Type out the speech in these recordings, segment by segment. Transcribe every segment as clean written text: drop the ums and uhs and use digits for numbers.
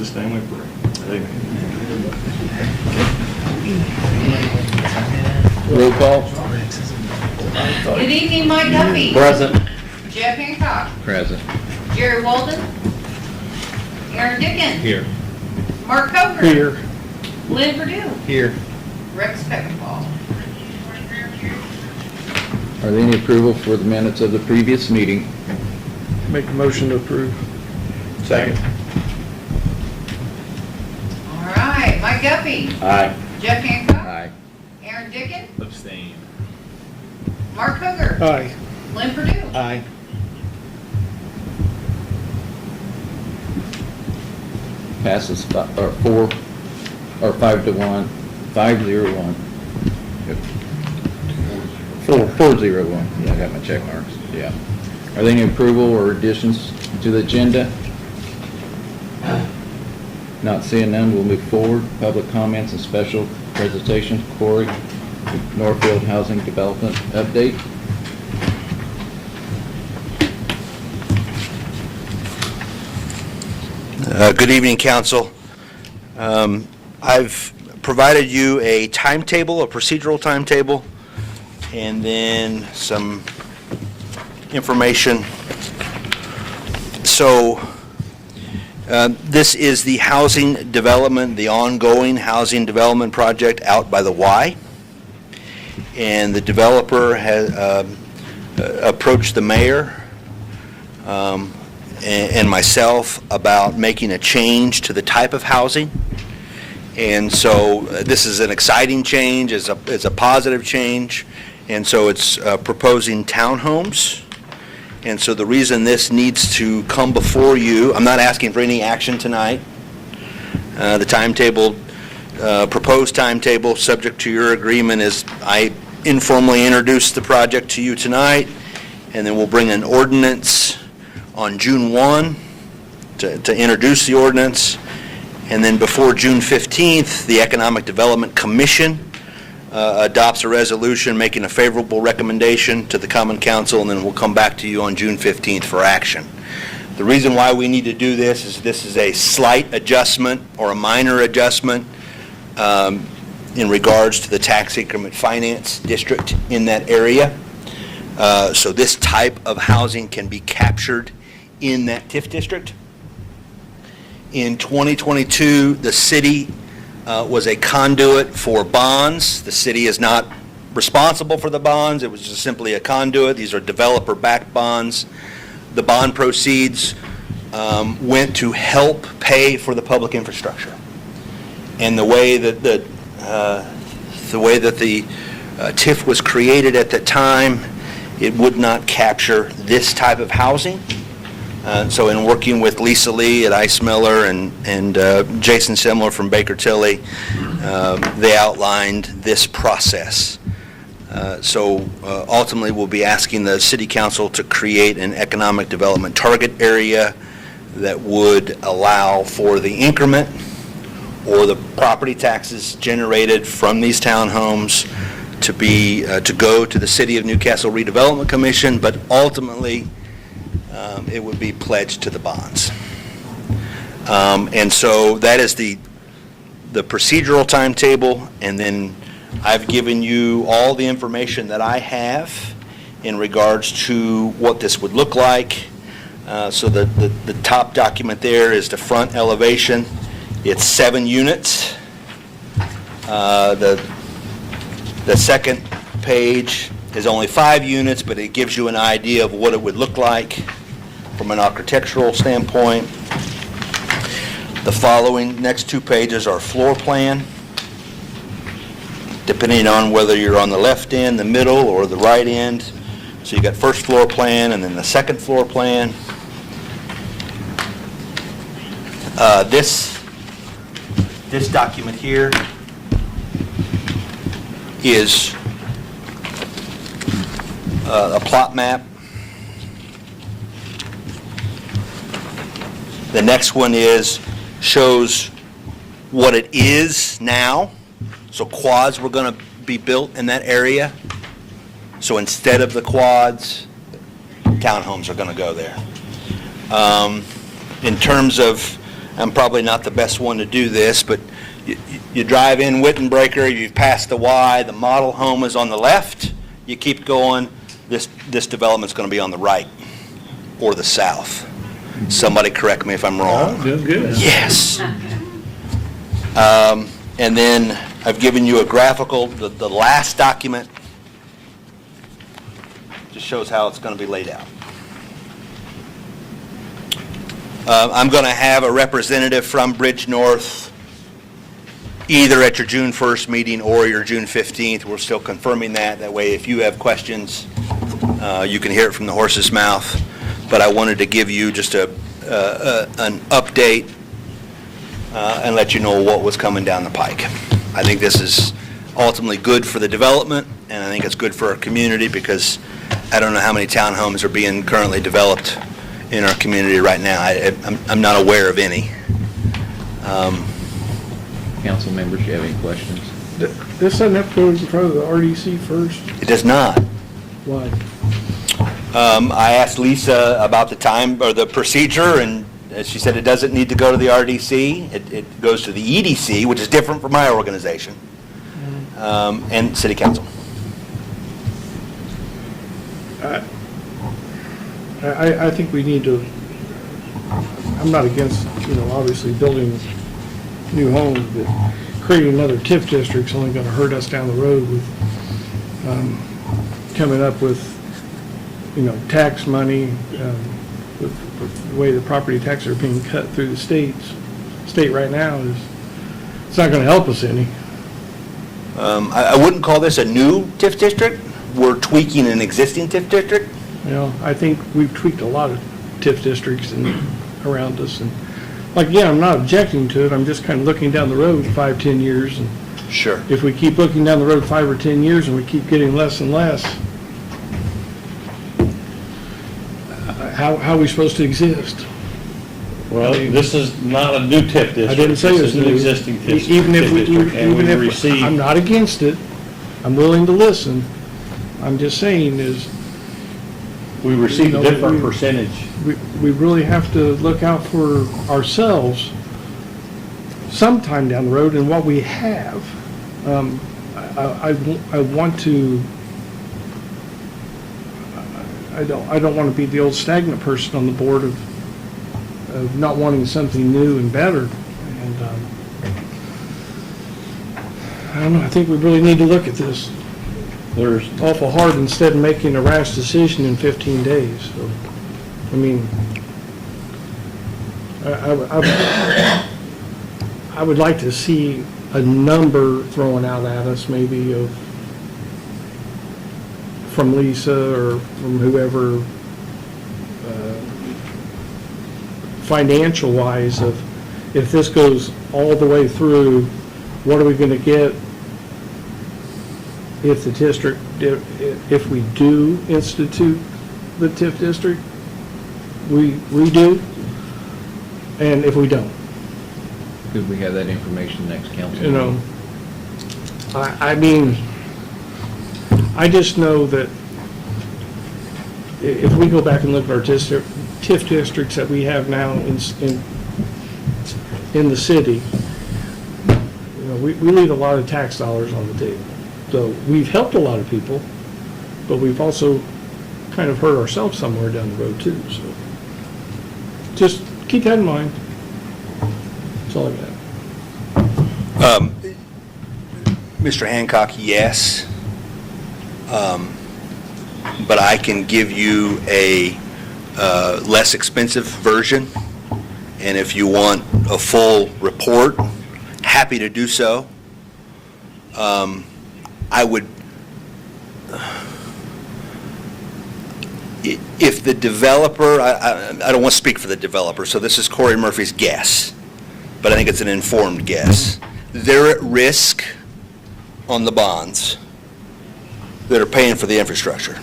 Jesus' name we pray. Amen. Roll call. Good evening, Mike Duffy. Present. Jeff Hancock. Present. Jerry Walden. Aaron Dickens. Here. Mark Coker. Here. Lynn Purdue. Here. Rex Peckinpah. Are there any approval for the minutes of the previous meeting? Make a motion to approve. Second. All right, Mike Duffy. Aye. Jeff Hancock. Aye. Aaron Dickens. Abstain. Mark Coker. Aye. Lynn Purdue. Aye. Passes 5 to 1, 501. 401. Yeah, I got my check marks. Yeah. Are there any approval or additions to the agenda? Not seeing none, we'll move forward. Public comments and special presentations. Corey, Northfield Housing Development update. Good evening, council. I've provided you a timetable, a procedural timetable, and then some information. So this is the housing development, the ongoing housing development project out by the Y. And the developer has approached the mayor and myself about making a change to the type of housing. And so this is an exciting change, it's a positive change, and so it's proposing townhomes. And so the reason this needs to come before you, I'm not asking for any action tonight. The timetable, proposed timetable, subject to your agreement, is I informally introduce the project to you tonight, and then we'll bring an ordinance on June 1 to introduce the ordinance, and then before June 15th, the Economic Development Commission adopts a resolution making a favorable recommendation to the Common Council, and then we'll come back to you on June 15th for action. The reason why we need to do this is a slight adjustment or a minor adjustment in regards to the tax increment finance district in that area. So this type of housing can be captured in that TIF district. In 2022, the city was a conduit for bonds. The city is not responsible for the bonds. It was just simply a conduit. These are developer-backed bonds. The bond proceeds went to help pay for the public infrastructure. And the way that the TIF was created at the time, it would not capture this type of housing. So in working with Lisa Lee at Ice Miller and Jason Simler from Baker Tilly, they outlined this process. So ultimately we'll be asking the City Council to create an economic development target area that would allow for the increment or the property taxes generated from these townhomes to go to the City of Newcastle Redevelopment Commission, but ultimately it would be pledged to the bonds. And so that is the procedural timetable, and then I've given you all the information that I have in regards to what this would look like. So the top document there is the front elevation. It's 7 units. The second page is only 5 units, but it gives you an idea of what it would look like from an architectural standpoint. The following next 2 pages are floor plan, depending on whether you're on the left end, the middle, or the right end. So you got first floor plan and then the second floor plan. This document here is a plot map. The next one shows what it is now. So quads were going to be built in that area. So instead of the quads, townhomes are going to go there. In terms of I'm probably not the best one to do this, but you drive in Wittenbreaker, you've passed the Y, the model home is on the left, you keep going, this development's going to be on the right or the south. Somebody correct me if I'm wrong. Oh, doing good. Yes. And then I've given you a graphical, the last document just shows how it's going to be laid out. I'm going to have a representative from Bridge North either at your June 1st meeting or your June 15th. We're still confirming that. That way, if you have questions, you can hear it from the horse's mouth. But I wanted to give you just an update and let you know what was coming down the pike. I think this is ultimately good for the development, and I think it's good for our community because I don't know how many townhomes are being currently developed in our community right now. I'm not aware of any. Council members, you have any questions? This doesn't have to go in front of the RDC first? It does not. Why? I asked Lisa about the time or the procedure, and she said it doesn't need to go to the RDC. It goes to the EDC, which is different from my organization, and City Council. I think we need to, I'm not against, obviously building new homes, but creating another TIF district's only going to hurt us down the road with coming up with, tax money, with the way the property taxes are being cut through the state right now it's not going to help us any. I wouldn't call this a new TIF district. We're tweaking an existing TIF district. I think we've tweaked a lot of TIF districts around us, and I'm not objecting to it. I'm just kind of looking down the road 5-10 years, and Sure. if we keep looking down the road 5 or 10 years and we keep getting less and less, how are we supposed to exist? Well, this is not a new TIF district. I didn't say it was This is an new. existing TIF Even if we, district, and even we if, received. I'm not against it. I'm willing to listen. I'm just saying is, We received a you know, different we- percentage. we really have to look out for ourselves sometime down the road and what we have. I want to, I don't want to be the old stagnant person on the board of not wanting something new and better. And, I don't know, I think we really need to look at this There's, awful hard instead of making a rash decision in 15 days. So, I mean, I would like to see a number thrown out at us, maybe from Lisa or from whoever, financial-wise, of if this goes all the way through, what are we going to get if the district, if we do institute the TIF district, we do, and if we don't, Could we have that information next council meeting? I mean, I just know that if we go back and look at our TIF districts that we have now in the city, we leave a lot of tax dollars on the table. So we've helped a lot of people, but we've also kind of hurt ourselves somewhere down the road too, so. Just keep that in mind. That's all I got. Mr. Hancock, yes. But I can give you a less expensive version, and if you want a full report, happy to do so. I would, if the developer, I don't want to speak for the developer, so this is Corey Murphy's guess, but I think it's an informed guess. They're at risk on the bonds that are paying for the infrastructure.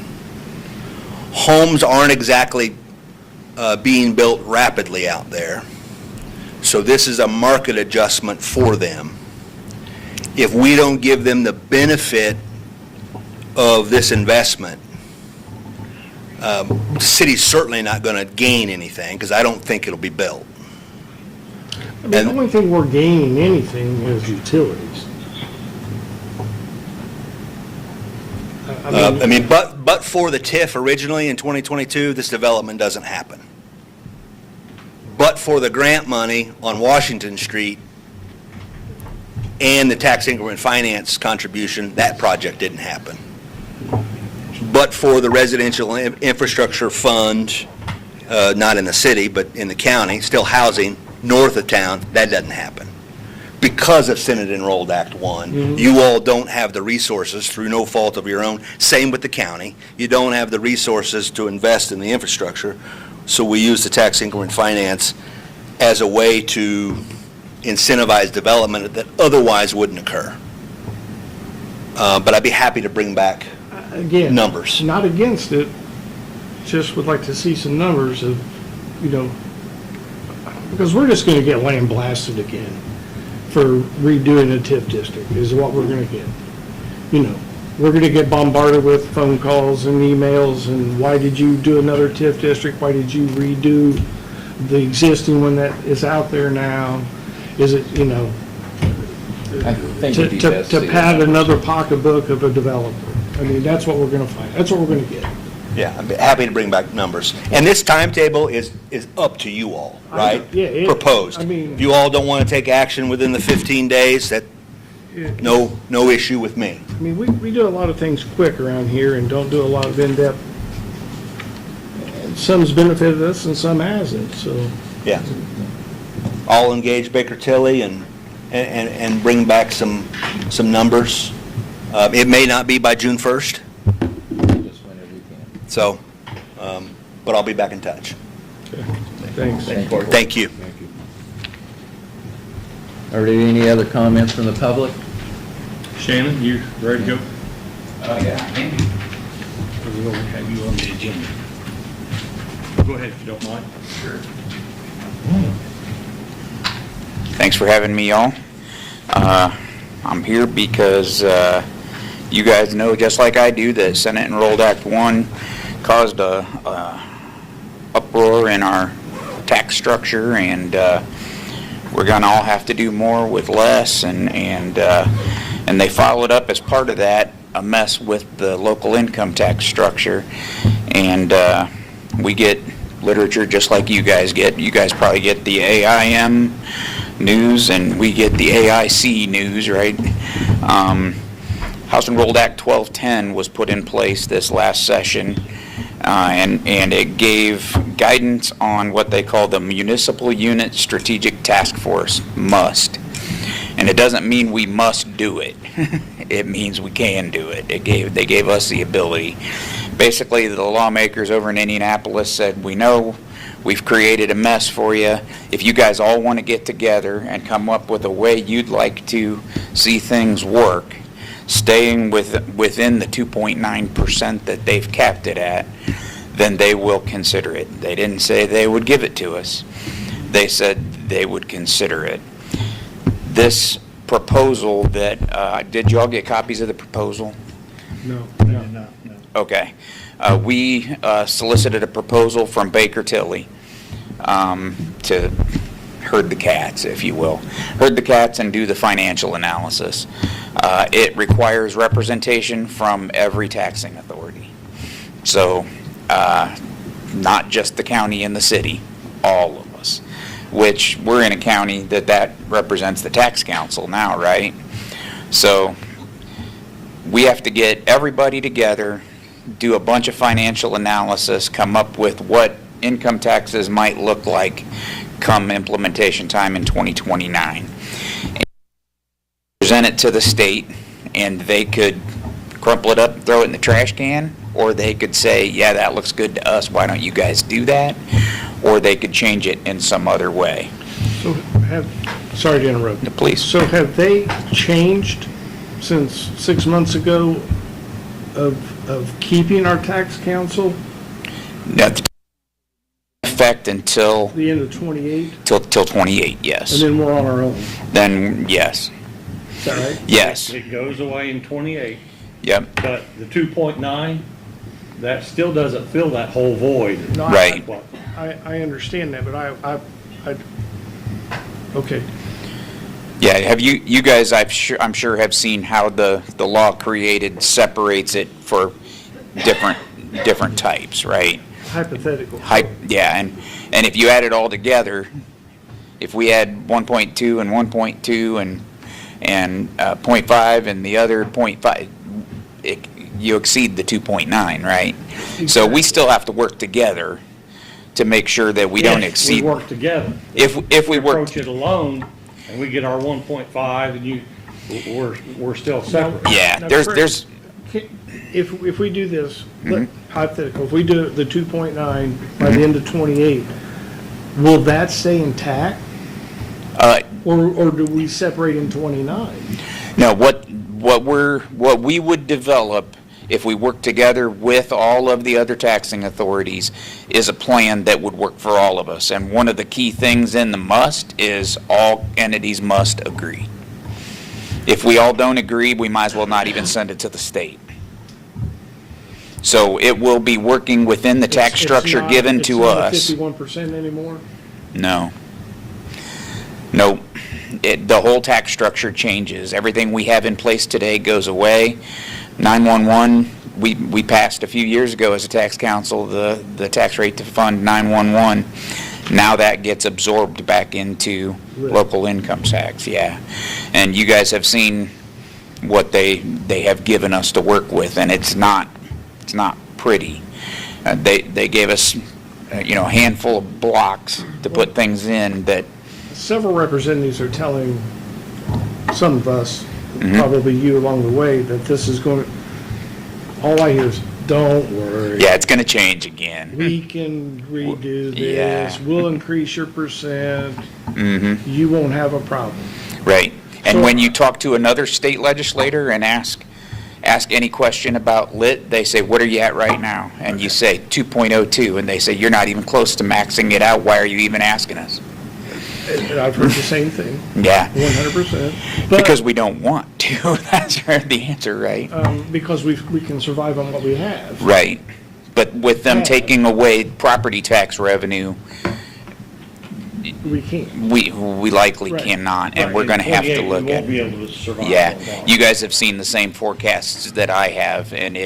Homes aren't exactly being built rapidly out there, so this is a market adjustment for them. If we don't give them the benefit of this investment, the city's certainly not going to gain anything because I don't think it'll be built. I mean, the only thing we're gaining anything is utilities. I mean, but for the TIF originally in 2022, this development doesn't happen. But for the grant money on Washington Street and the tax increment finance contribution, that project didn't happen. But for the residential infrastructure fund, not in the city, but in the county, still housing north of town, that doesn't happen. Because of Senate Enrolled Act 1, you all don't have the resources through no fault of your own. Same with the county. You don't have the resources to invest in the infrastructure. So we use the tax increment finance as a way to incentivize development that otherwise wouldn't occur. But I'd be happy to bring back Again, numbers. not against it, just would like to see some numbers of, because we're just gonna get land blasted again for redoing a TIF district, is what we're gonna get. We're gonna get bombarded with phone calls and emails, and why did you do another TIF district? Why did you redo the existing one that is out there now? Is it, I think it'd be best to see pad the numbers. another pocketbook of a developer? I mean, that's what we're gonna find. That's what we're gonna get. Yeah, I'd be happy to bring back numbers. And this timetable is up to you all, right? Yeah, it is. Proposed. I mean- If you all don't want to take action within the 15 days, that, no issue with me. I mean, we do a lot of things quick around here and don't do a lot of in-depth. And some's benefited us and some hasn't, so. Yeah. I'll engage Baker Tilly and bring back some numbers. It may not be by June 1st, Just whenever we can. so, but I'll be back in touch. Thanks. Thank you. Are there any other comments from the public? Shannon, you ready to go? Oh, yeah. We're going to have you on the agenda. Go ahead if you don't mind. Sure. Thanks for having me, y'all. I'm here because you guys know, just like I do, that Senate Enrolled Act 1 caused a uproar in our tax structure, and we're going to all have to do more with less, and they followed up as part of that a mess with the local income tax structure, and we get literature just like you guys get. You guys probably get the AIM news, and we get the AIC news, right? House Enrolled Act 1210 was put in place this last session, and it gave guidance on what they call the Municipal Unit Strategic Task Force must. And it doesn't mean we must do it. It means we can do it. They gave us the ability. Basically, the lawmakers over in Indianapolis said, we know we've created a mess for you. If you guys all want to get together and come up with a way you'd like to see things work, staying within the 2.9% that they've capped it at, then they will consider it. They didn't say they would give it to us. They said they would consider it. This proposal that, did y'all get copies of the proposal? No. Okay. We solicited a proposal from Baker Tilly to herd the cats, if you will. Herd the cats and do the financial analysis. It requires representation from every taxing authority. So, not just the county and the city, all of us. Which, we're in a county that represents the tax council now, right? So, we have to get everybody together, do a bunch of financial analysis, come up with what income taxes might look like come implementation time in 2029. Present it to the state, and they could crumple it up, throw it in the trash can, or they could say, yeah, that looks good to us, why don't you guys do that? Or they could change it in some other way. So sorry to interrupt. Please. So have they changed since 6 months ago of keeping our tax council That effect until the end of 28? till 28, And yes. then we're on our own, Then, yes, is that right? yes, It goes away in 28, yep, but the 2.9, that still doesn't fill that whole void. No, right. I understand that, but Okay. Yeah, have you guys, I'm sure have seen how the law created separates it for different types, right? Hypothetical. Yeah, and if you add it all together, if we had 1.2 and 1.2 and 0.5 and the other 0.5, you exceed the 2.9, right? So we still have to work together to make sure that we don't exceed. We work together. If we work, Approach it alone, and we get our 1.5, and we're still separate. yeah, Now, there's Chris, If we do this, hypothetical, if we do the 2.9 by the end of 28, will that stay intact? Or do we separate in 29? no, what we would develop if we work together with all of the other taxing authorities is a plan that would work for all of us. And one of the key things in the must is all entities must agree. If we all don't agree, we might as well not even send it to the state. So it will be working within the tax structure given to us. It's not 51% anymore? No. Nope. The whole tax structure changes. Everything we have in place today goes away. 911, we passed a few years ago as a tax council, the tax rate to fund 911. Now that gets absorbed back into local income tax, yeah. And you guys have seen what they have given us to work with, and it's not pretty. They gave us, a handful of blocks to put things in that. Several representatives are telling some of us, Mm-hmm. probably you along the way, that this is going, all I hear is, don't worry. Yeah, it's going to change again. We can redo Yeah. this, we'll increase your percent, Mm-hmm. you won't have a problem. Right. And So- when you talk to another state legislator and ask any question about lit, they say, what are you at right now? And you say 2.02, and they say, you're not even close to maxing it out. Why are you even asking us? And I've heard the same thing, Yeah. 100%. But, Because we don't want to. That's the answer, right? because we can survive on what we have. Right. But with them Yeah. taking away property tax revenue, We can't. we likely Right. cannot, and Right, we're in going to have to 28, look we at. won't be able to survive. Yeah, on that. you guys have seen the same forecasts that I have, and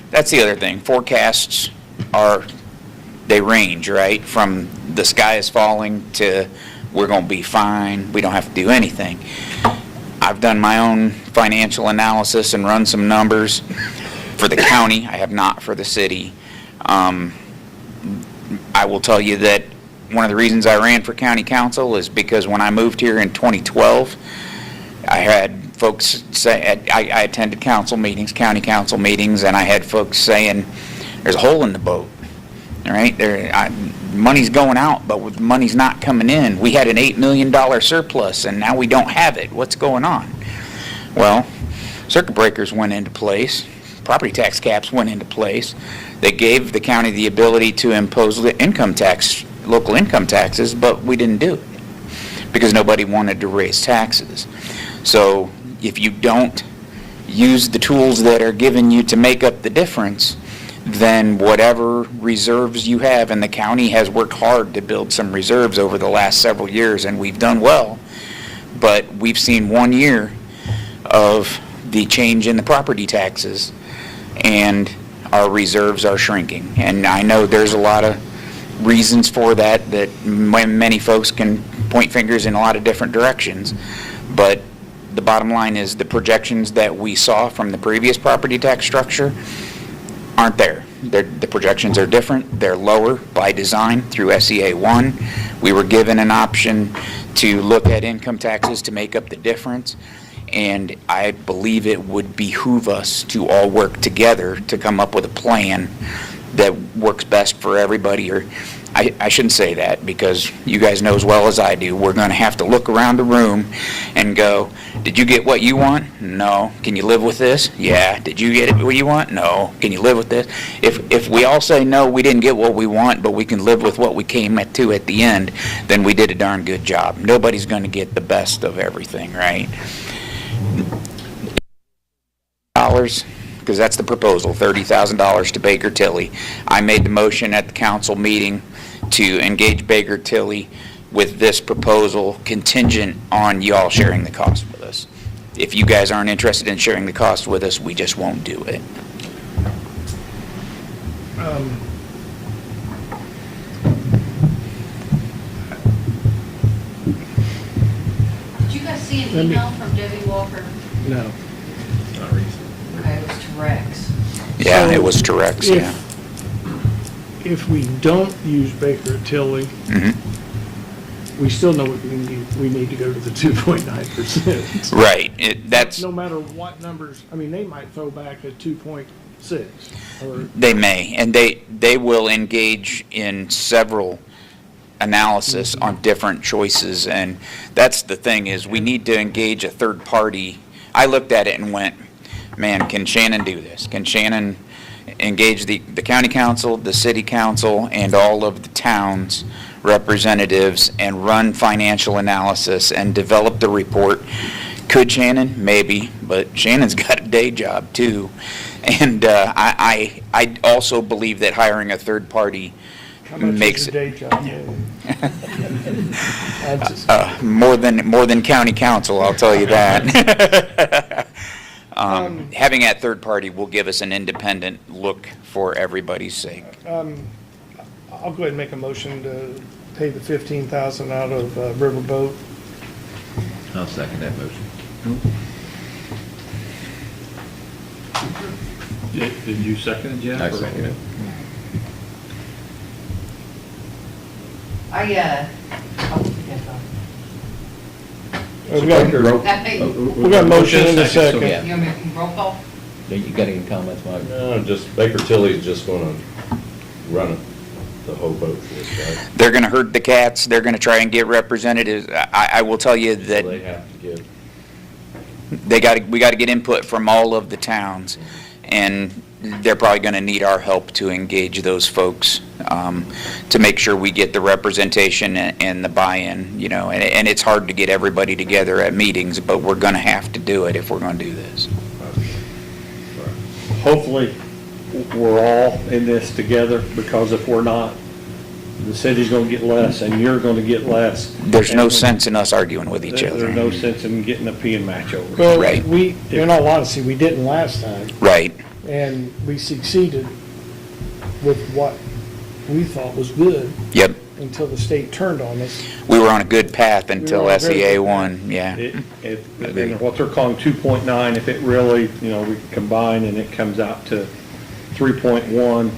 that's the other thing. Forecasts they range, right? From the sky is falling to we're going to be fine, we don't have to do anything. I've done my own financial analysis and run some numbers for the county. I have not for the city. I will tell you that one of the reasons I ran for county council is because when I moved here in 2012, I had folks say, I attended county council meetings, and I had folks saying, there's a hole in the boat, all right? Money's going out, but money's not coming in. We had an $8 million surplus, and now we don't have it. What's going on? Well, circuit breakers went into place. Property tax caps went into place. They gave the county the ability to impose the local income taxes, but we didn't do it because nobody wanted to raise taxes. So if you don't use the tools that are given you to make up the difference, then whatever reserves you have, and the county has worked hard to build some reserves over the last several years, and we've done well, but we've seen 1 year of the change in the property taxes, and our reserves are shrinking. And I know there's a lot of reasons for that many folks can point fingers in a lot of different directions, but the bottom line is the projections that we saw from the previous property tax structure aren't there. The projections are different. They're lower by design through SEA 1. We were given an option to look at income taxes to make up the difference, and I believe it would behoove us to all work together to come up with a plan that works best for everybody. Or I shouldn't say that, because you guys know as well as I do, we're going to have to look around the room and go, did you get what you want? No. Can you live with this? Yeah. Did you get what you want? No. Can you live with this? If we all say, no, we didn't get what we want, but we can live with what we came to at the end, then we did a darn good job. Nobody's going to get the best of everything, right? Because that's the proposal, $30,000 to Baker Tilly. I made the motion at the council meeting to engage Baker Tilly with this proposal contingent on y'all sharing the cost with us. If you guys aren't interested in sharing the cost with us, we just won't do it. Did you guys see an Let me- email from Debbie Walker? No. Okay, it was to Rex. Yeah, So, it was to Rex, yeah. If we don't use Baker Tilly, Mhm. we still know we need to go to the 2.9%. Right, that's, No matter what numbers, I mean, they might throw back a 2.6 or, they may, and they will engage in several analysis on different choices, and that's the thing, is we need to engage a third party. I looked at it and went, man, can Shannon do this? Can Shannon engage the county council, the city council, and all of the towns' representatives and run financial analysis and develop the report? Could Shannon? Maybe, but Shannon's got a day job too. And I also believe that hiring a third party how much makes is it your day job? I just- more than county council, I'll tell you that. Having that third party will give us an independent look for everybody's sake. I'll go ahead and make a motion to pay the 15,000 out of Riverboat. I'll second that motion. Did you second it, Jeff? I or- second it. Oh, yeah, We got a motion and a So, second. yeah. you want me to roll call? You got any comments, Mike? No, just Baker Tilly's just gonna run it, the whole boat for us, right? They're going to herd the cats. They're going to try and get representatives. I will tell you So that they have to get, we got to get input from all of the towns, and they're probably going to need our help to engage those folks, to make sure we get the representation and the buy-in, you know, and it's hard to get everybody together at meetings, but we're going to have to do it if we're going to do this. Hopefully, we're all in this together, because if we're not, the city's gonna get less and you're gonna get less. There's no And sense in us arguing with each other. There's no sense in getting a pee and match over. Well, Right. in all honesty, we didn't last time, Right. and we succeeded with what we thought was good Yep. until the state turned on us. We were on a good path until on a very SEA good won, yeah. And what they're calling 2.9, if it really, we combine and it comes out to 3.1,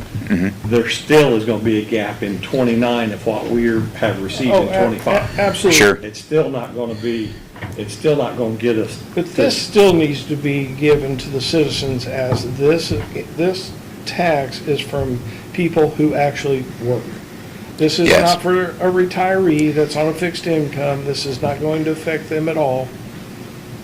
there still is gonna be a gap in 29 of what we have received in 25. Absolutely. Sure. It's still not gonna get us. But this still needs to be given to the citizens as this tax is from people who actually work. This is Yes. not for a retiree that's on a fixed income. This is not going to affect them at all.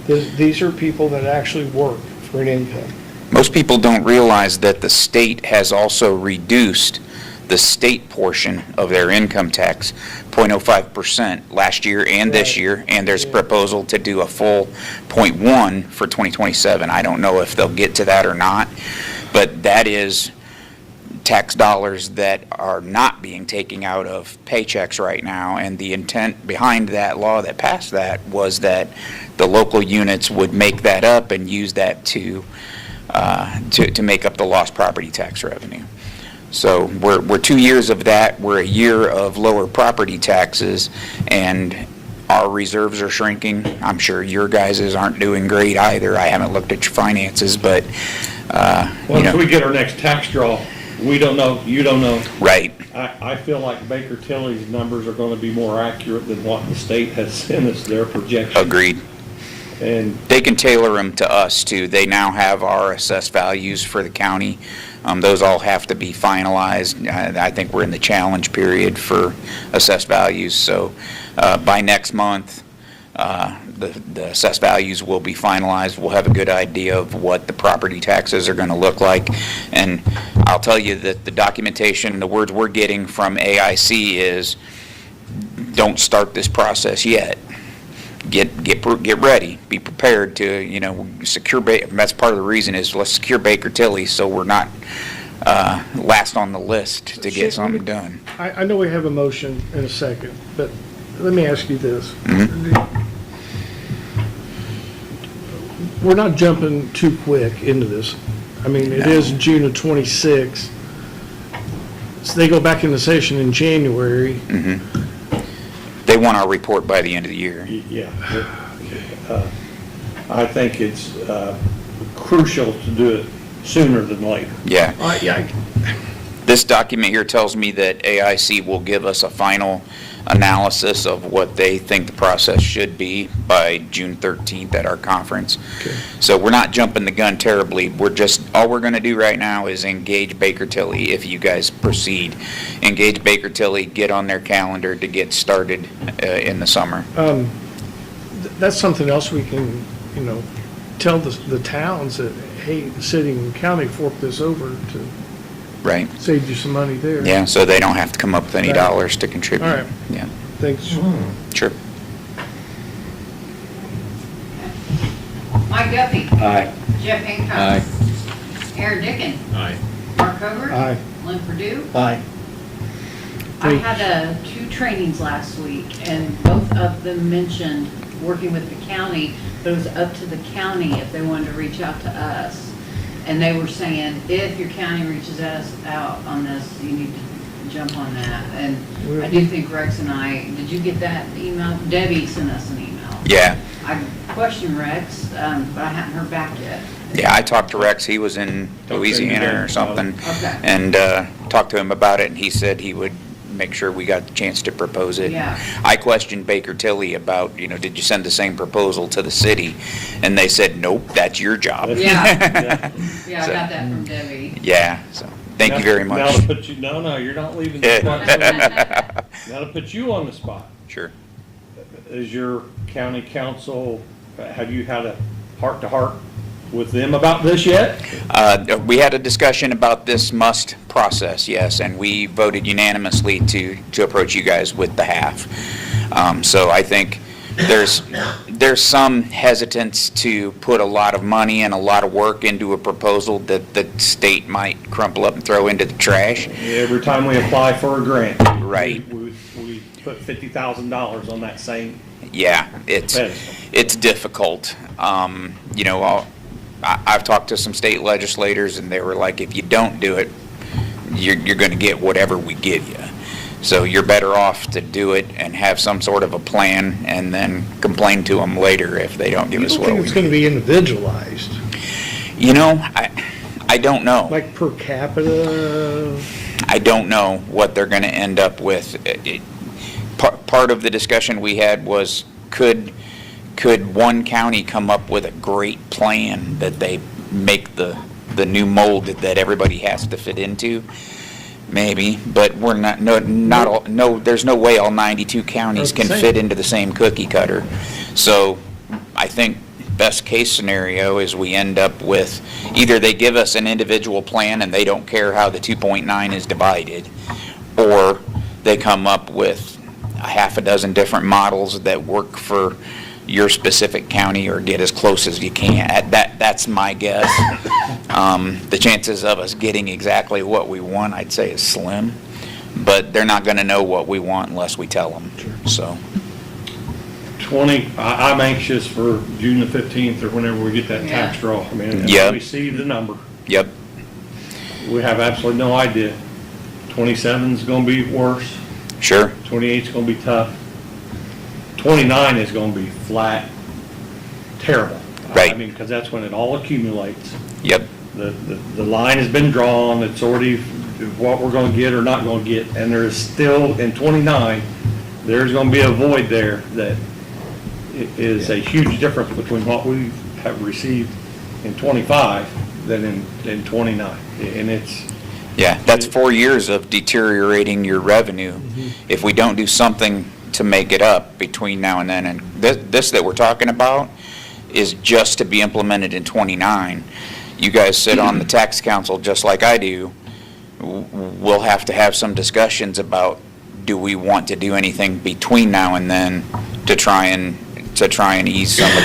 These are people that actually work for an income. Most people don't realize that the state has also reduced the state portion of their income tax, 0.05% last year and this Right. year, and there's a Yeah. proposal to do a full 0.1 for 2027. I don't know if they'll get to that or not, but that is tax dollars that are not being taken out of paychecks right now, and the intent behind that law that passed that was that the local units would make that up and use that to make up the lost property tax revenue. So we're 2 years of that, we're a year of lower property taxes, and our reserves are shrinking. I'm sure your guys's aren't doing great either. I haven't looked at your finances, but, Once we get our next tax draw, we don't know, you don't know. right. I feel like Baker Tilly's numbers are gonna be more accurate than what the state has sent us, their projections. Agreed. And They can tailor them to us too. They now have our assessed values for the county. Those all have to be finalized. I think we're in the challenge period for assessed values. So by next month, the assessed values will be finalized. We'll have a good idea of what the property taxes are going to look like. And I'll tell you that the documentation, the words we're getting from AIC is, don't start this process yet. Get ready, be prepared to, secure, that's part of the reason is let's secure Baker Tilly so we're not last on the list to get something done. I know we have a motion in a second, but let me ask you this. Mhm. We're not jumping too quick into this. I mean, it No. is June of '26. So they go back into session in January. They want our report by the end of the year. Yeah. I think it's crucial to do it sooner than later. Yeah. Yeah, This document here tells me that AIC will give us a final analysis of what they think the process should be by June 13th at our conference. Okay. So we're not jumping the gun terribly. All we're going to do right now is engage Baker Tilly if you guys proceed. Engage Baker Tilly, get on their calendar to get started in the summer. That's something else we can, tell the towns that, hey, the city and county fork this over to Right. save you some money there. Yeah, so they don't have to come up with any Right. dollars to contribute. All right. Yeah, Thanks. sure. Mike Duffy. Aye. Jeff Hancock. Aye. Aaron Dickens. Aye. Mark Hobart. Aye. Lynn Purdue. Aye. I had two trainings last week, and both of them mentioned working with the county, but it was up to the county if they wanted to reach out to us. And they were saying, if your county reaches us out on this, you need to jump on that. And I do think Rex and did you get that email? Debbie sent us an email. Yeah, I questioned Rex, but I haven't heard back yet. yeah, I talked to Rex, he was in Louisiana or something, Okay. and talked to him about it, and he said he would make sure we got the chance to propose it. Yeah. I questioned Baker Tilly about, did you send the same proposal to the city? And they said, nope, that's your job. Yeah. Yeah, I So- got that from Debbie. Yeah, so, thank you very Now much. to put you, no, you're not leaving the spot. Now to put you on the spot, Sure. is your county council, have you had a heart-to-heart with them about this yet? We had a discussion about this must process, yes, and we voted unanimously to approach you guys with the half. So I think there's some hesitance to put a lot of money and a lot of work into a proposal that the state might crumple up and throw into the trash. Every time we apply for a grant. Right. We put $50,000 on that same Yeah, it's pedestal. difficult. I've talked to some state legislators, and they were like, if you don't do it, you're going to get whatever we give you. So you're better off to do it and have some sort of a plan, and then complain to them later if they don't give You us don't what think we it's going to be individualized, I don't know. like per capita? I don't know what they're going to end up with. Part of the discussion we had was, could one county come up with a great plan that they make the new mold that everybody has to fit into? Maybe, but we're there's no way all 92 counties can fit into the same cookie cutter. So I think best case scenario is we end up with, either they give us an individual plan and they don't care how the 2.9 is divided, or they come up with a half a dozen different models that work for your specific county, or get as close as you can. That's my guess. The chances of us getting exactly what we want, I'd say, is slim, but they're not going to know what we want unless we tell them. So, I'm anxious for June the 15th or whenever we get that tax Yeah. roll. I mean, Yep. we see the number. yep, We have absolutely no idea. 27 is going to be worse. sure, 28 is going to be tough. 29 is going to be flat, terrible. Right. I mean, because that's when it all accumulates. yep, The line has been drawn, it's already what we're going to get or not going to get, and there is still, in 29, there's going to be a void there that is a huge difference between what we have received in 25 than in 29. And it's, yeah. That's 4 years of deteriorating your revenue. If we don't do something to make it up between now and then, and this that we're talking about is just to be implemented in 29. You guys sit on the tax council just like I do. We'll have to have some discussions about, do we want to do anything between now and then to try and ease some of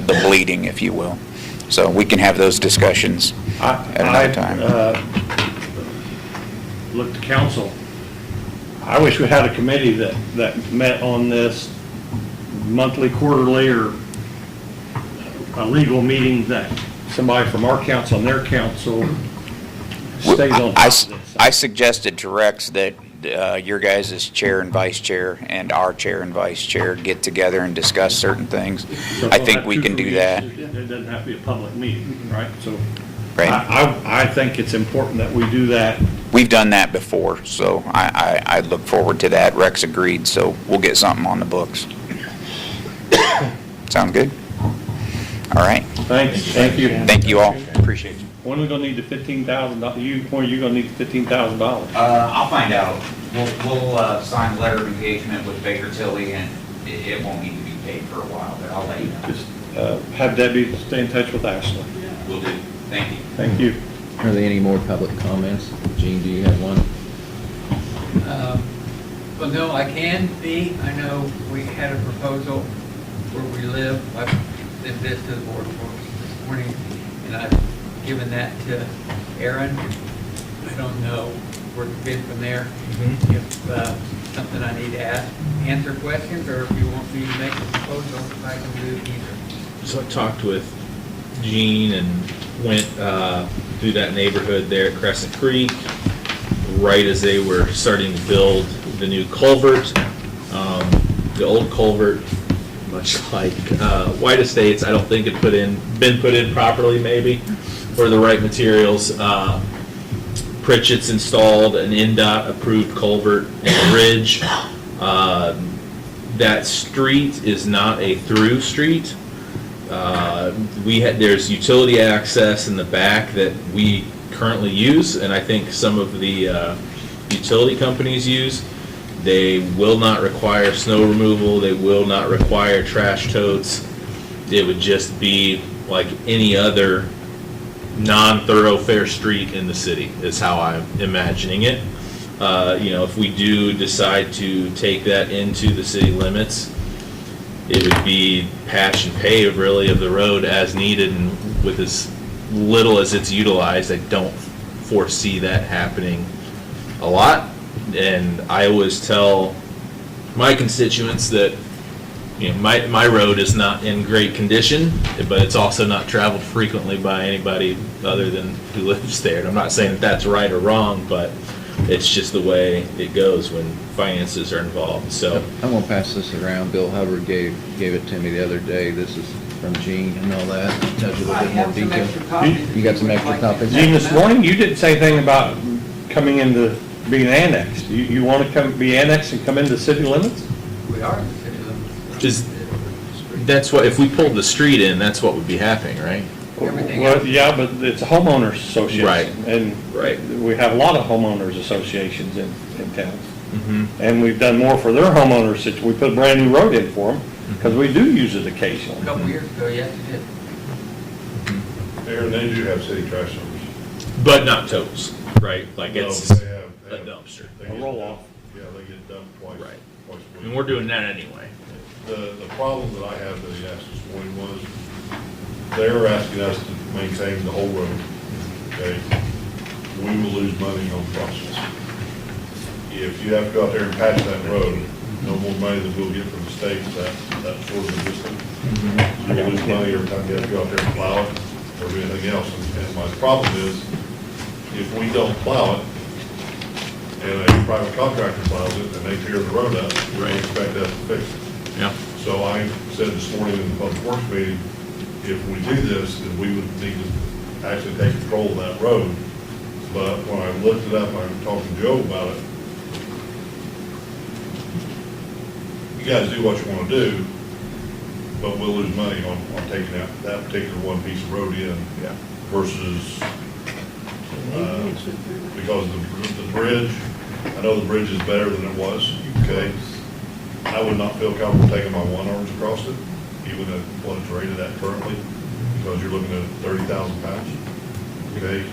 the bleeding, if you will. So we can have those discussions at another time. Look to council. I wish we had a committee that met on this monthly, quarterly, or a legal meeting that somebody from our council and their council stays on top of this. I suggested to Rex that your guys' chair and vice chair and our chair and vice chair get together and discuss certain things. So I we'll think have we two can do committees. that. It doesn't have to be a public meeting, right? So Right. I think it's important that we do that. We've done that before, so I look forward to that. Rex agreed, so we'll get something on the books. Sound good? All right. Thanks, thank you. Thank you all. Appreciate you. When are we gonna need the $15,000, when are you gonna need the $15,000? I'll find out. We'll sign a letter of engagement with Baker Tilly, and it won't need to be paid for a while, but I'll let you know. Just have Debbie stay in touch with Ashley. Will do. Thank you. Thank you. Are there any more public comments? Gene, do you have one? Well, no, I can be. I know we had a proposal where we live. I've sent this to the board this morning, and I've given that to Aaron. I don't know where to bid from there. If something I need to answer questions, or if you want me to make a proposal, I can do either. So I talked with Gene and went through that neighborhood there at Crescent Creek, right as they were starting to build the new culvert. The old culvert, much like White Estates, I don't think it been put in properly maybe, or the right materials. Pritchett's installed an NDOT approved culvert and bridge. That street is not a through street. There's utility access in the back that we currently use, and I think some of the utility companies use. They will not require snow removal. They will not require trash totes. It would just be like any other non-thoroughfare street in the city, is how I'm imagining it. If we do decide to take that into the city limits, it would be patch and pave really of the road as needed, and with as little as it's utilized. I don't foresee that happening a lot. And I always tell my constituents that my road is not in great condition, but it's also not traveled frequently by anybody other than who lives there. And I'm not saying that that's right or wrong, but it's just the way it goes when finances are involved. So I'm gonna pass this around. Bill Hubbard gave it to me the other day. This is from Gene and all that. Tells you a little bit more detail. You got some extra copies? Gene, this morning, you didn't say anything about coming into being annexed. You want to come be annexed and come into city limits? We are in the city limits. that's what, if we pulled the street in, that's what would be happening, right? Everything Well, else. yeah, but it's a homeowners association. Right. And Right. we have a lot of homeowners associations in towns. Mm-hmm. And we've done more for their homeowners, we put a brand new road in for them, because we do use it A occasionally. couple years ago, yes, it did. Aaron, they do have city trash service. But not totes, right? Like it's No, they have- a dumpster. they A get roll-off. dumped. Yeah, they get dumped twice. Right. Twice a week. And we're doing that anyway. The problem that I have that he asked this morning was, they're asking us to maintain the whole road, okay? We will lose money on the process. If you have to go out there and patch that road, no more money than we'll get from the state, that sort of system. You will lose money every time you have to go out there and plow it, or do anything else. And my problem is, if we don't plow it, and a private contractor plows it, and they tear the road up, we expect us to fix it. Yeah. So I said this morning in the public works meeting, if we do this, then we would need to actually take control of that road. But when I looked it up, I talked to Joe about it. You guys do what you want to do, but we'll lose money on taking that particular one piece of road in versus, because the bridge, I know the bridge is better than it was, okay? I would not feel comfortable taking my one arms across it, even at what it's rated at currently, because you're looking at 30,000 pounds, okay,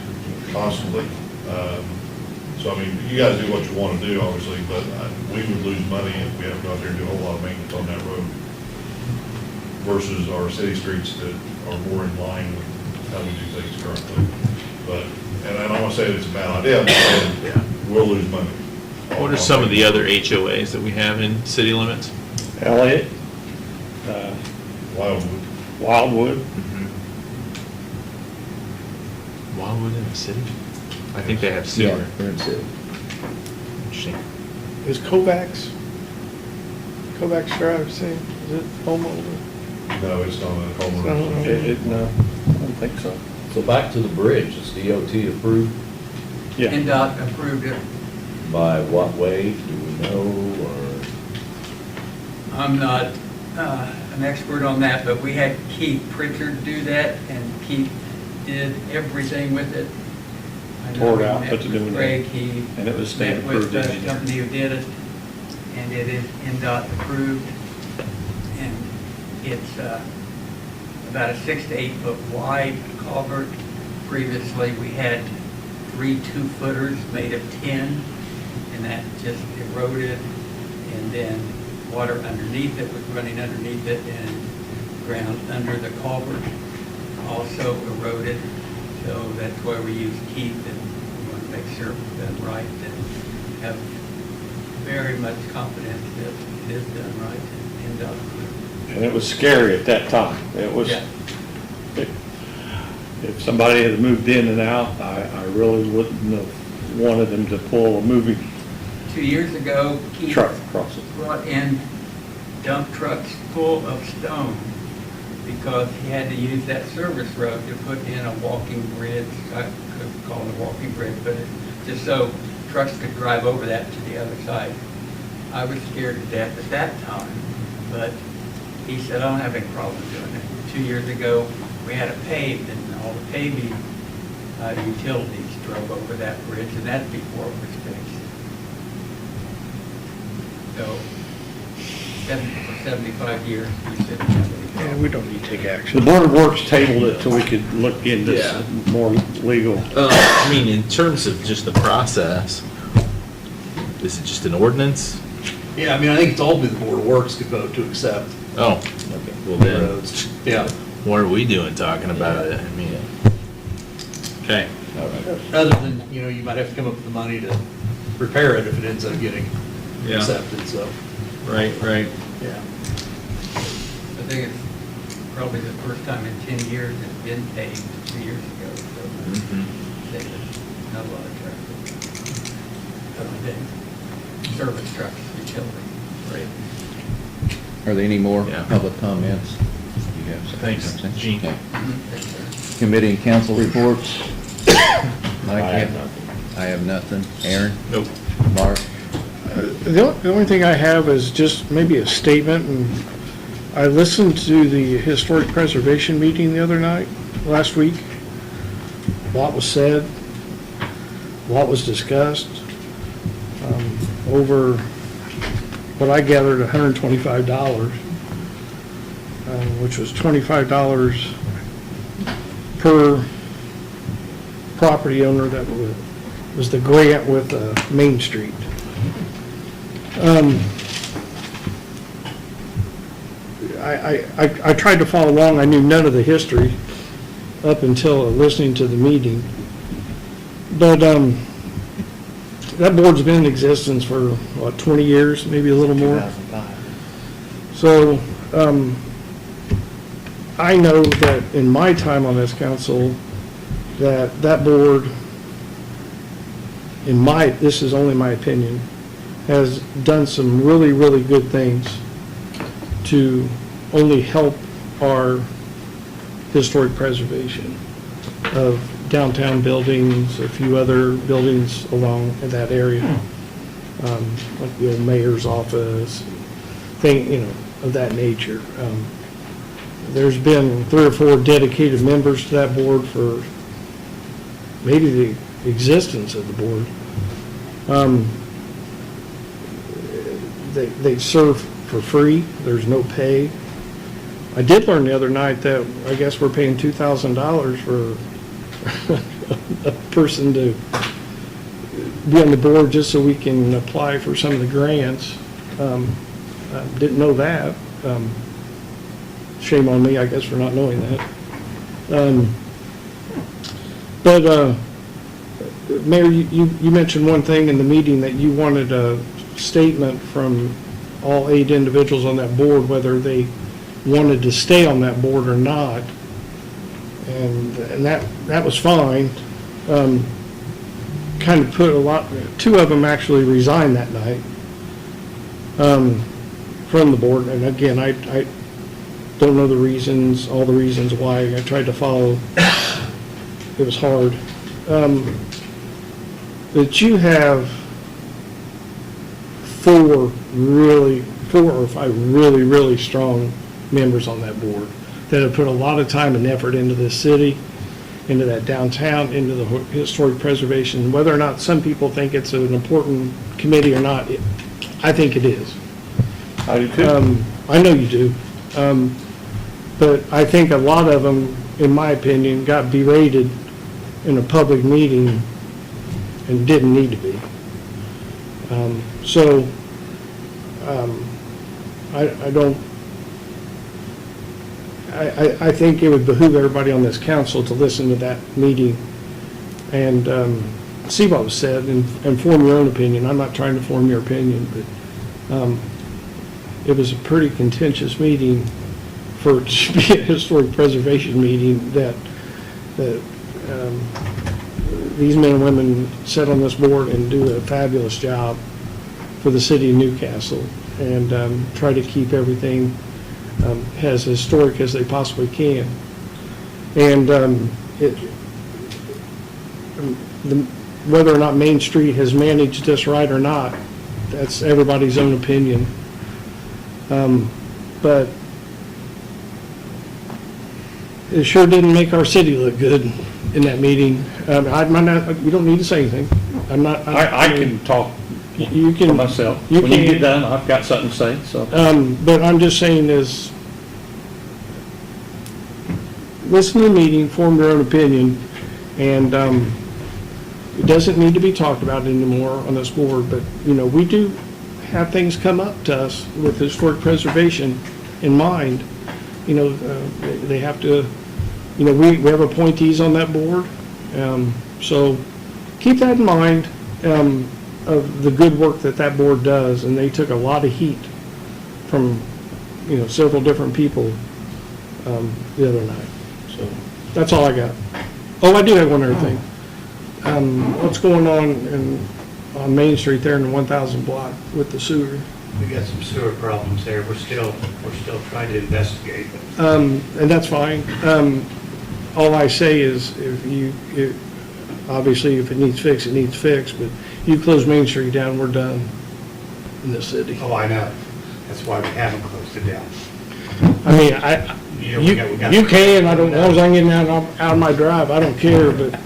constantly. So, I mean, you guys do what you want to do, obviously, but we would lose money if we have to go out there and do a whole lot of maintenance on that road versus our city streets that are more in line with how we do things currently. But, and I don't want to say that it's a bad idea, I'm just saying we'll lose money. What are some of the other HOAs that we have in city limits? Elliott, Wildwood. Wildwood, Wildwood in the city? I think they have Yeah, sewer. they're in city. Interesting. Is Kovacs Drive same, is it home over? No, it's not a home run. no, I don't think so. So back to the bridge, is DOT approved? Yeah, NDOT approved it. By what way, do we know, or? I'm not an expert on that, but we had Keith Pritchard do that, and Keith did everything with it. I know Tore it he out, met put the with new one Greg, in. he And it was state met with approved the engineer. company who did it, and it is NDOT approved. And it's about a 6 to 8 foot wide culvert. Previously, we had 3 2-footers made of tin, and that just eroded, and then water underneath it was running underneath it, and ground under the culvert also eroded. So that's why we use Keith, and we want to make sure it's done right, and have very much confidence that it is done right and done. and it was scary at that time. It was, Yeah. if somebody had moved in and out, I really wouldn't have wanted them to pull a moving 2 years ago, Keith truck across it. brought in dump trucks full of stone because he had to use that service road to put in a walking bridge. I could call it a walking bridge, but it's just so trucks could drive over that to the other side. I was scared to death at that time, but he said, I don't have any problem doing it. 2 years ago, we had it paved, and all the paving utilities drove over that bridge, and that's before it was fixed. So, for 75 years, we said, Yeah, we don't need to take The action. Board of Works tabled it till we could look into Yeah. more legal. I mean, in terms of just the process, is it just an ordinance? Yeah, I mean, I think it's all the Board of Works could vote to accept Oh, well then, roads. Yeah. what are we doing talking about it? I mean, okay. All right. Other than, you might have to come up with the money to repair it if it ends up getting Yeah. accepted, so, Right, right. yeah. I think it's probably the first time in 10 years it's been paved 2 years ago, so Mhm. there's not a lot of traffic. Other than service trucks, utility. Right. Are there any more Yeah. public comments? You have some- Thanks, something? Gene. Okay. Thanks, sir. Committee and council reports? Mike, I have you- nothing. I have nothing. Aaron? Nope. Mark? The only thing I have is just maybe a statement, and I listened to the historic preservation meeting the other night, last week. A lot was said, a lot was discussed, over what I gathered, $125, which was $25 per property owner that was the grant with Main Street. I tried to follow along. I knew none of the history up until listening to the meeting. But that board's been in existence for, what, 20 years, maybe a little more? 2005. So I know that in my time on this council, that board, this is only my opinion, has done some really, really good things to only help our historic preservation of downtown buildings, a few other buildings along in that area, like the old mayor's office, of that nature. There's been 3 or 4 dedicated members to that board for maybe the existence of the board. They serve for free, there's no pay. I did learn the other night that I guess we're paying $2,000 for a person to be on the board just so we can apply for some of the grants. Didn't know that. Shame on me, I guess, for not knowing that. But Mayor, you mentioned one thing in the meeting, that you wanted a statement from all 8 individuals on that board, whether they wanted to stay on that board or not. And that was fine. Kind of put a lot, 2 of them actually resigned that night from the board. And again, I don't know the reasons, all the reasons why. I tried to follow. It was hard. That you have 4 or 5 really strong members on that board that have put a lot of time and effort into this city, into that downtown, into the historic preservation. Whether or not some people think it's an important committee or not, I think it is. I do too. I know you do. But I think a lot of them, in my opinion, got berated in a public meeting and didn't need to be. I think it would behoove everybody on this council to listen to that meeting and see what was said and form your own opinion. I'm not trying to form your opinion, but it was a pretty contentious meeting for it to be a historic preservation meeting that these men and women sit on this board and do a fabulous job for the city of Newcastle and try to keep everything as historic as they possibly can. And whether or not Main Street has managed this right or not, that's everybody's own opinion. But it sure didn't make our city look good in that meeting. You don't need to say anything. I can talk You for can. myself. You When you can. get done, I've got something to say, so. But I'm just saying is, listen to the meeting, form your own opinion, and it doesn't need to be talked about anymore on this board, but, we do have things come up to us with historic preservation in mind. They have to, we have appointees on that board, so keep that in mind, of the good work that board does, and they took a lot of heat from, several different people the other night. So that's all I got. Oh, I do have one other thing. What's going on Main Street there in the 1000 block with the sewer? We got some sewer problems there. We're still trying to investigate. And that's fine. All I say is, obviously, if it needs fixed, it needs fixed, but you close Main Street down, we're done in this city. Oh, I know. That's why we haven't closed it down. I mean, you can, as long as I'm getting out of my drive, I don't care, but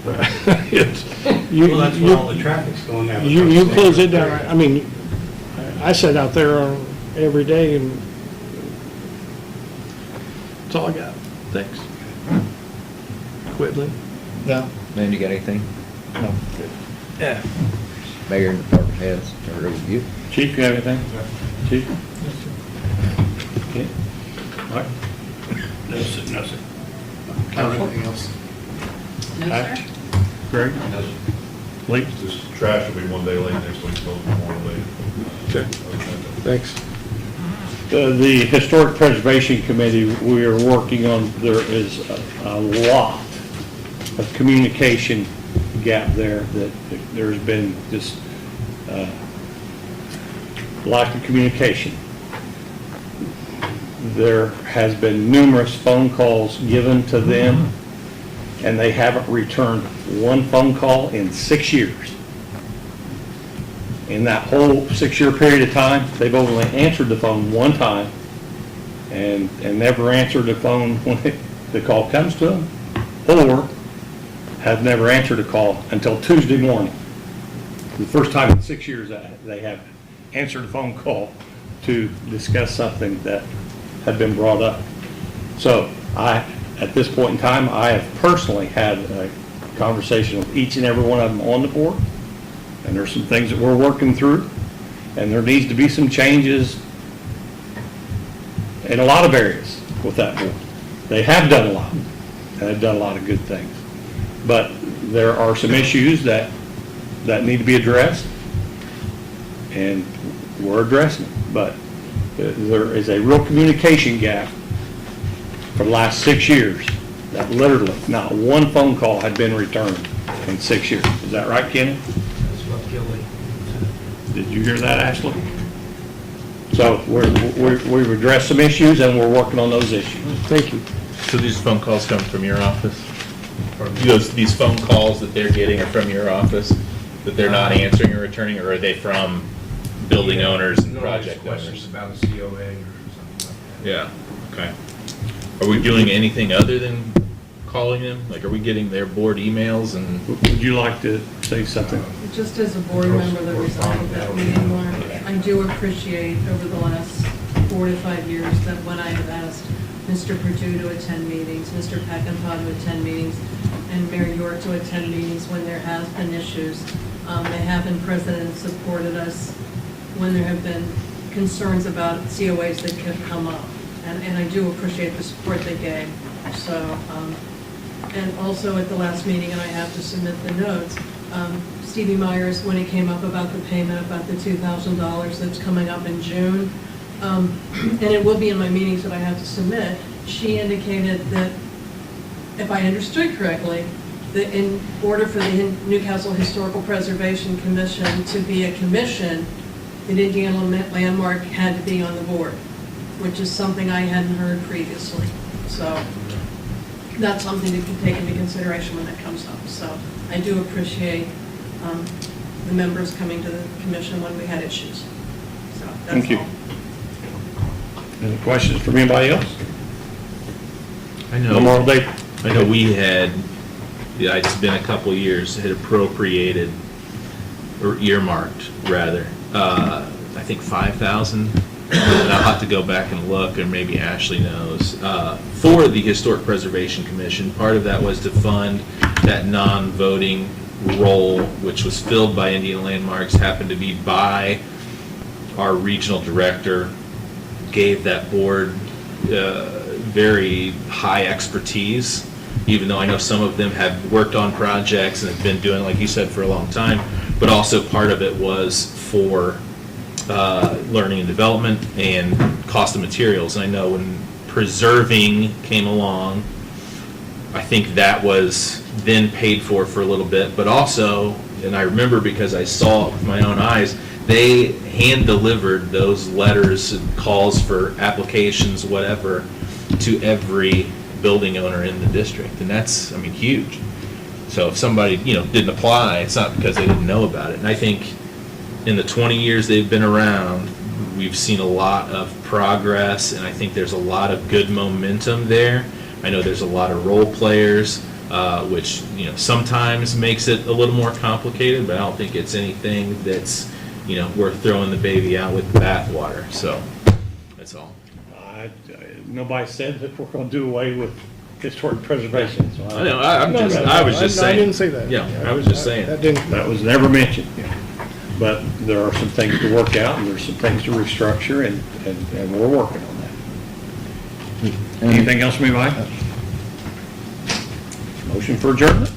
it's, Well, that's where all the traffic's going now. you close it down. I mean, I sit out there every day, and that's all I got. Thanks. Quitland? No. Man, you got anything? No. Yeah. Mayor and department heads, turn it over to you. Chief, you have anything? Chief? Okay. All right. No, sir. No, sir. Anything else? No, sir? Greg? No, sir. Lee? This trash will be one day late next week, so tomorrow late. Okay, thanks. The Historic Preservation Committee, we are working on, there is a lot of communication gap there, that there's been just lack of communication. There has been numerous phone calls given to them, and they haven't returned one phone call in 6 years. In that whole 6-year period of time, they've only answered the phone one time and never answered the phone when the call comes to them, or have never answered a call until Tuesday morning. The first time in 6 years that they have answered a phone call to discuss something that had been brought up. So at this point in time, I have personally had a conversation with each and every one of them on the board, and there's some things that we're working through, and there needs to be some changes in a lot of areas with that board. They have done a lot, and they've done a lot of good things. But there are some issues that that need to be addressed, and we're addressing them. But there is a real communication gap for the last 6 years, that literally not one phone call had been returned in 6 years. Is that right, Kenny? That's what Gilly. Did you hear that, Ashley? So we've addressed some issues, and we're working on those issues. Thank you. So these phone calls come from your office? These phone calls that they're getting are from your office, that they're not answering or returning, or are they from building owners and project Questions owners? about a COA or something like that. Yeah, okay. Are we doing anything other than calling them? Like, are we getting their board emails and? Would you like to say something? Just as a board member that resigned at that meeting, Mark, I do appreciate over the last 4 to 5 years that when I have asked Mr. Purdue to attend meetings, Mr. Peckinpah to attend meetings, and Mayor York to attend meetings when there has been issues, they have been present and supported us when there have been concerns about COAs that have come up. And I do appreciate the support they gave. So, and also at the last meeting, and I have to submit the notes, Stevie Myers, when it came up about the payment, about the $2,000 that's coming up in June, and it will be in my meetings that I have to submit, she indicated that, if I understood correctly, that in order for the Newcastle Historical Preservation Commission to be a commission, that Indiana Landmark had to be on the board, which is something I hadn't heard previously. So that's something to take into consideration when that comes up. So I do appreciate the members coming to the commission when we had issues. So that's Thank you. all. Any questions from anybody else? I know. Memorial Day. I know we had, yeah, it's been a couple of years, had appropriated, or earmarked, rather, I think 5,000. And I'll have to go back and look, or maybe Ashley knows, for the Historic Preservation Commission. Part of that was to fund that non-voting role, which was filled by Indiana Landmarks, happened to be by our regional director, gave that board very high expertise, even though I know some of them have worked on projects and have been doing, like you said, for a long time, but also part of it was for learning and development and cost of materials. And I know when preserving came along, I think that was then paid for a little bit, but also, and I remember because I saw it with my own eyes, they hand-delivered those letters and calls for applications, whatever, to every building owner in the district. And that's, I mean, huge. So if somebody, didn't apply, it's not because they didn't know about it. And I think in the 20 years they've been around, we've seen a lot of progress, and I think there's a lot of good momentum there. I know there's a lot of role players, which, sometimes makes it a little more complicated, but I don't think it's anything that's, worth throwing the baby out with the bathwater. So that's all. Nobody said that we're going to do away with historic preservation. So I know, I was just saying. I didn't say that. Yeah, I was just saying. That was never mentioned. But there are some things to work out, and there's some things to restructure, and we're working on that. Anything else from anybody? Motion for adjournment?